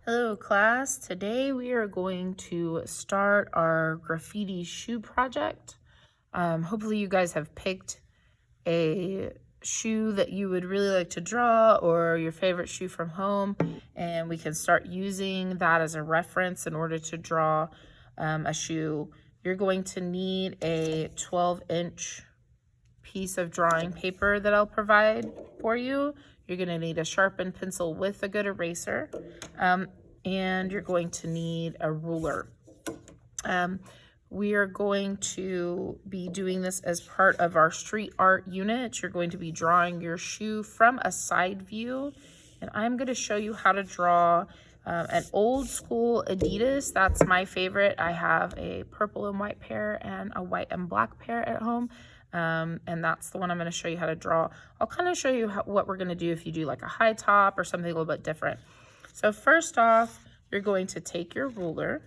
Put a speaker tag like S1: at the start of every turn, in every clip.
S1: Hello class, today we are going to start our graffiti shoe project. Hopefully you guys have picked a shoe that you would really like to draw or your favorite shoe from home, and we can start using that as a reference in order to draw a shoe. You're going to need a 12-inch piece of drawing paper that I'll provide for you. You're going to need a sharpened pencil with a good eraser, and you're going to need a ruler. We are going to be doing this as part of our street art unit. You're going to be drawing your shoe from a side view, and I'm going to show you how to draw an old school Adidas. That's my favorite. I have a purple and white pair and a white and black pair at home. And that's the one I'm going to show you how to draw. I'll kind of show you what we're going to do if you do like a high top or something a little bit different. So first off, you're going to take your ruler.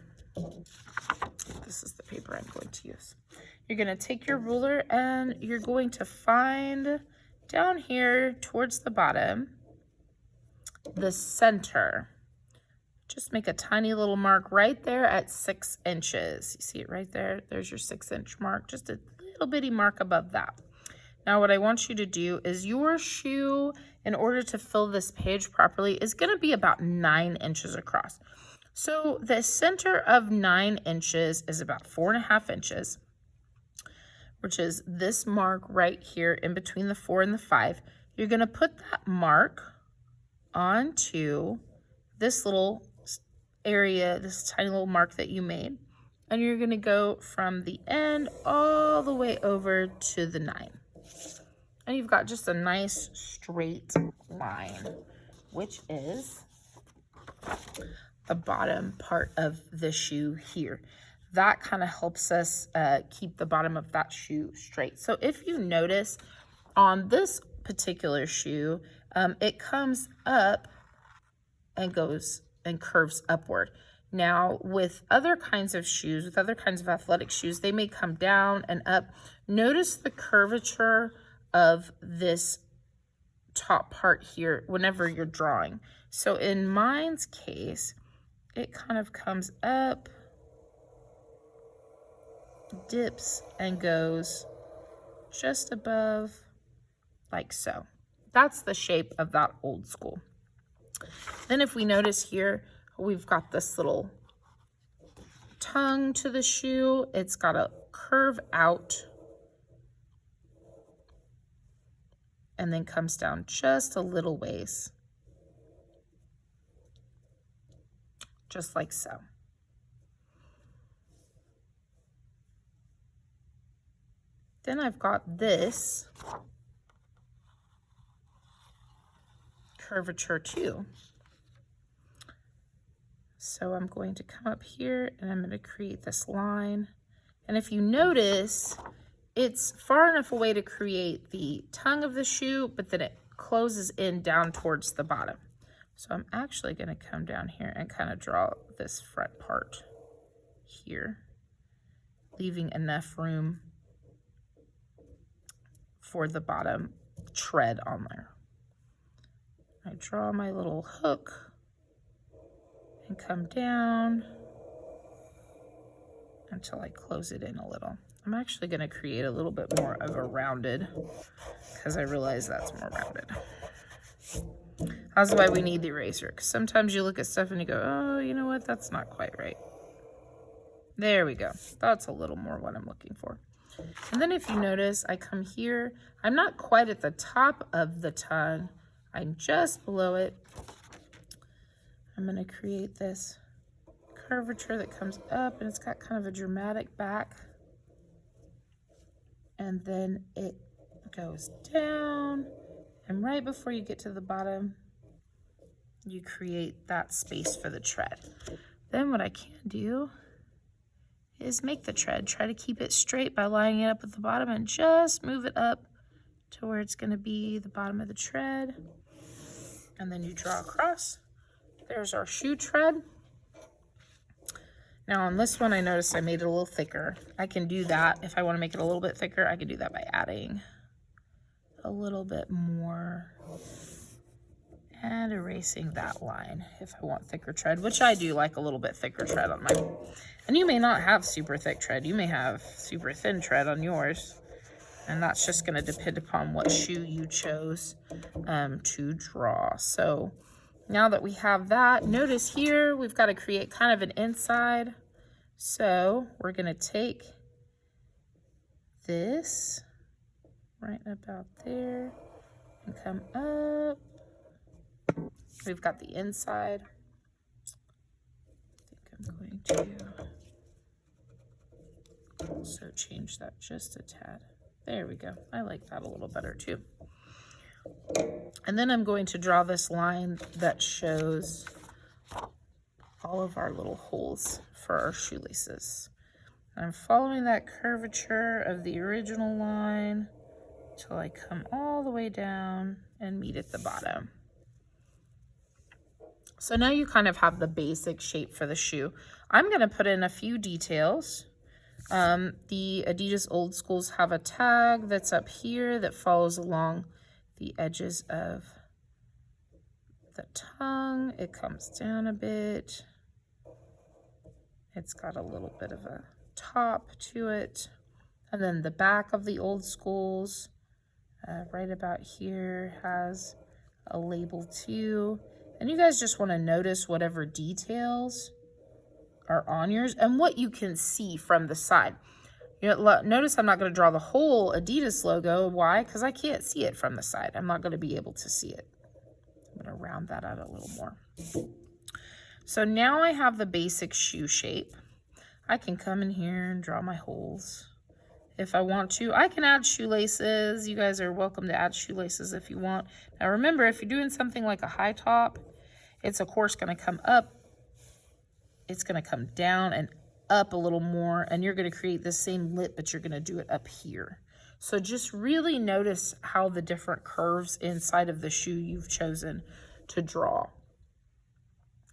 S1: This is the paper I'm going to use. You're going to take your ruler and you're going to find down here towards the bottom, the center. Just make a tiny little mark right there at 6 inches. You see it right there? There's your 6-inch mark, just a little bitty mark above that. Now what I want you to do is your shoe, in order to fill this page properly, is going to be about 9 inches across. So the center of 9 inches is about 4.5 inches, which is this mark right here in between the 4 and the 5. You're going to put that mark onto this little area, this tiny little mark that you made, and you're going to go from the end all the way over to the 9. And you've got just a nice straight line, which is the bottom part of the shoe here. That kind of helps us keep the bottom of that shoe straight. So if you notice on this particular shoe, it comes up and goes and curves upward. Now with other kinds of shoes, with other kinds of athletic shoes, they may come down and up. Notice the curvature of this top part here whenever you're drawing. So in mine's case, it kind of comes up, dips, and goes just above, like so. That's the shape of that old school. Then if we notice here, we've got this little tongue to the shoe. It's got to curve out and then comes down just a little ways, just like so. Then I've got this curvature too. So I'm going to come up here and I'm going to create this line. And if you notice, it's far enough away to create the tongue of the shoe, but then it closes in down towards the bottom. So I'm actually going to come down here and kind of draw this front part here, leaving enough room for the bottom tread on there. I draw my little hook and come down until I close it in a little. I'm actually going to create a little bit more of a rounded, because I realize that's more rounded. That's why we need the eraser, because sometimes you look at stuff and you go, oh, you know what, that's not quite right. There we go. That's a little more what I'm looking for. And then if you notice, I come here. I'm not quite at the top of the tongue. I'm just below it. I'm going to create this curvature that comes up, and it's got kind of a dramatic back. And then it goes down, and right before you get to the bottom, you create that space for the tread. Then what I can do is make the tread. Try to keep it straight by lining it up at the bottom and just move it up to where it's going to be the bottom of the tread. And then you draw across. There's our shoe tread. Now on this one, I noticed I made it a little thicker. I can do that. If I want to make it a little bit thicker, I can do that by adding a little bit more And erasing that line if I want thicker tread, which I do like a little bit thicker tread on mine. And you may not have super thick tread. You may have super thin tread on yours. And that's just going to depend upon what shoe you chose to draw. So now that we have that, notice here we've got to create kind of an inside. So we're going to take this right about there and come up. We've got the inside. I think I'm going to also change that just a tad. There we go. I like that a little better too. And then I'm going to draw this line that shows all of our little holes for our shoelaces. I'm following that curvature of the original line till I come all the way down and meet at the bottom. So now you kind of have the basic shape for the shoe. I'm going to put in a few details. The Adidas Old Schools have a tag that's up here that follows along the edges of the tongue. It comes down a bit. It's got a little bit of a top to it. And then the back of the Old Schools, right about here, has a label too. And you guys just want to notice whatever details are on yours and what you can see from the side. You know, notice I'm not going to draw the whole Adidas logo. Why? Because I can't see it from the side. I'm not going to be able to see it. I'm going to round that out a little more. So now I have the basic shoe shape. I can come in here and draw my holes if I want to. I can add shoelaces. You guys are welcome to add shoelaces if you want. Now remember, if you're doing something like a high top, it's of course going to come up. It's going to come down and up a little more, and you're going to create the same lip, but you're going to do it up here. So just really notice how the different curves inside of the shoe you've chosen to draw.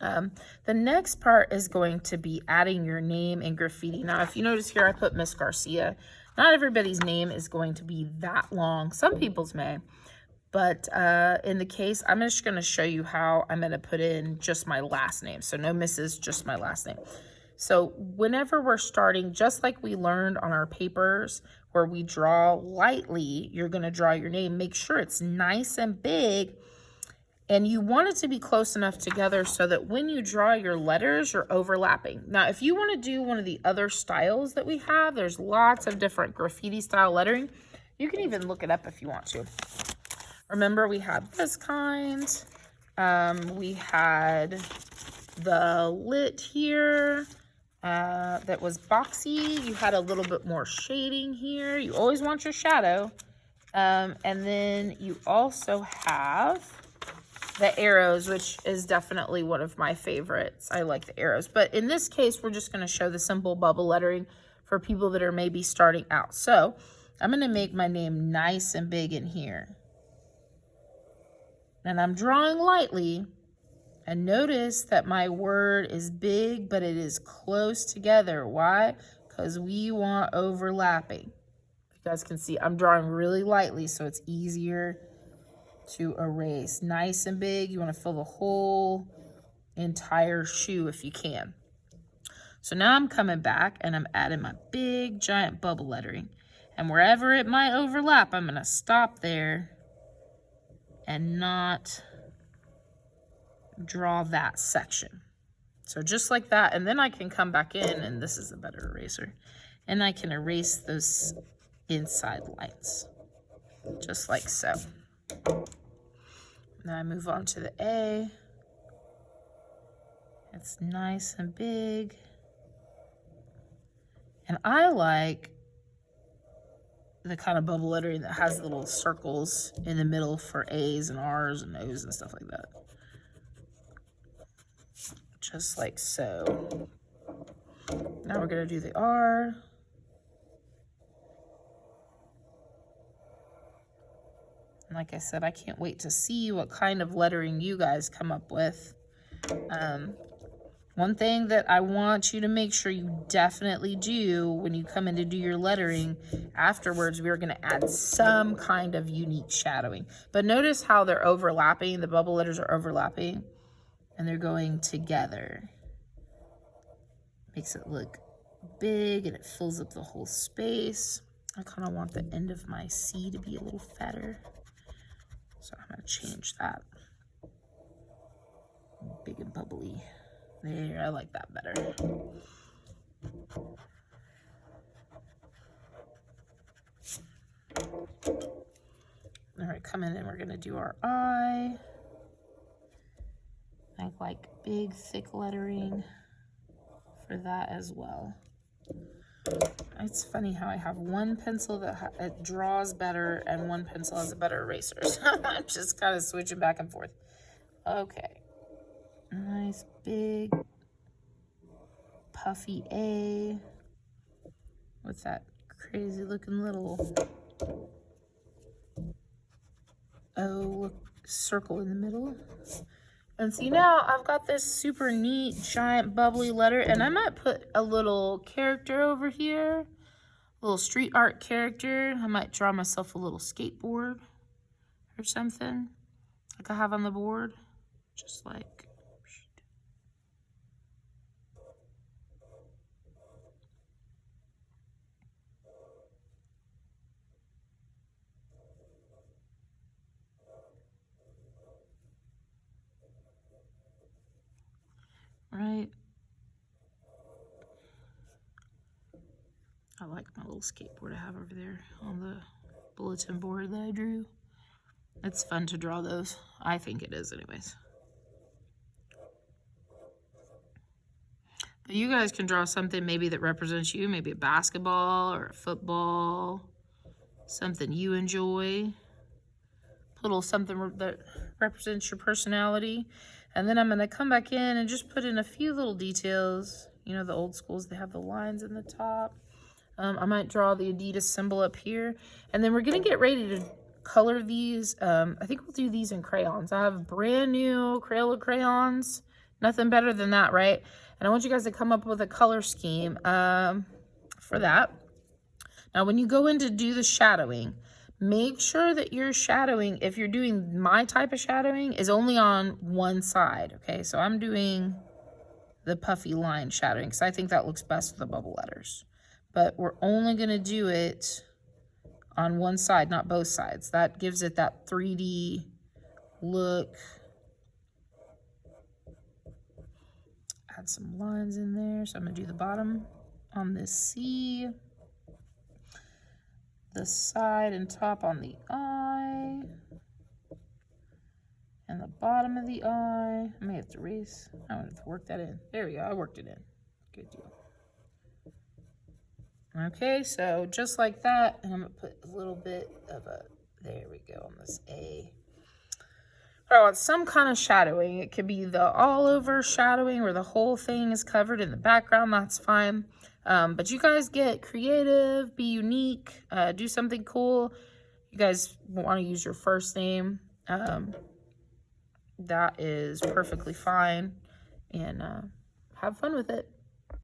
S1: The next part is going to be adding your name in graffiti. Now, if you notice here, I put Miss Garcia. Not everybody's name is going to be that long. Some people's may. But in the case, I'm just going to show you how I'm going to put in just my last name. So no misses, just my last name. So whenever we're starting, just like we learned on our papers where we draw lightly, you're going to draw your name. Make sure it's nice and big. And you want it to be close enough together so that when you draw your letters, you're overlapping. Now, if you want to do one of the other styles that we have, there's lots of different graffiti style lettering. You can even look it up if you want to. Remember, we had this kind. We had the lit here that was boxy. You had a little bit more shading here. You always want your shadow. And then you also have the arrows, which is definitely one of my favorites. I like the arrows. But in this case, we're just going to show the simple bubble lettering for people that are maybe starting out. So I'm going to make my name nice and big in here. And I'm drawing lightly. And notice that my word is big, but it is close together. Why? Because we want overlapping. You guys can see I'm drawing really lightly, so it's easier to erase. Nice and big. You want to fill the whole entire shoe if you can. So now I'm coming back and I'm adding my big giant bubble lettering. And wherever it might overlap, I'm going to stop there and not draw that section. So just like that. And then I can come back in, and this is a better eraser, and I can erase those inside lines just like so. Now I move on to the A. It's nice and big. And I like the kind of bubble lettering that has little circles in the middle for A's and R's and O's and stuff like that. Just like so. Now we're going to do the R. And like I said, I can't wait to see what kind of lettering you guys come up with. One thing that I want you to make sure you definitely do when you come in to do your lettering, afterwards we're going to add some kind of unique shadowing. But notice how they're overlapping, the bubble letters are overlapping, and they're going together. Makes it look big and it fills up the whole space. I kind of want the end of my C to be a little fatter, so I'm going to change that. Big and bubbly. There, I like that better. All right, come in and we're gonna do our eye. I like big, thick lettering for that as well. It's funny how I have one pencil that it draws better and one pencil has a better eraser. So I'm just kind of switching back and forth. Okay. Nice big puffy A with that crazy looking little O circle in the middle. And see, now I've got this super neat giant bubbly letter, and I might put a little character over here, a little street art character. I might draw myself a little skateboard or something like I have on the board, just like. Right. I like my little skateboard I have over there on the bulletin board that I drew. It's fun to draw those. I think it is anyways. But you guys can draw something maybe that represents you, maybe a basketball or a football, something you enjoy. A little something that represents your personality. And then I'm going to come back in and just put in a few little details. You know, the old schools, they have the lines in the top. I might draw the Adidas symbol up here. And then we're going to get ready to color these. I think we'll do these in crayons. I have brand new Crayola crayons. Nothing better than that, right? And I want you guys to come up with a color scheme for that. Now, when you go in to do the shadowing, make sure that your shadowing, if you're doing my type of shadowing, is only on one side, okay? So I'm doing the puffy line shadowing because I think that looks best with the bubble letters. But we're only going to do it on one side, not both sides. That gives it that 3D look. Add some lines in there. So I'm going to do the bottom on this C. The side and top on the eye, and the bottom of the eye. I may have to erase. I want to work that in. There we go. I worked it in. Good deal. Okay, so just like that, and I'm gonna put a little bit of a. There we go on this A. I want some kind of shadowing. It could be the all over shadowing where the whole thing is covered in the background. That's fine. But you guys get creative, be unique, do something cool. You guys want to use your first name. That is perfectly fine. And have fun with it.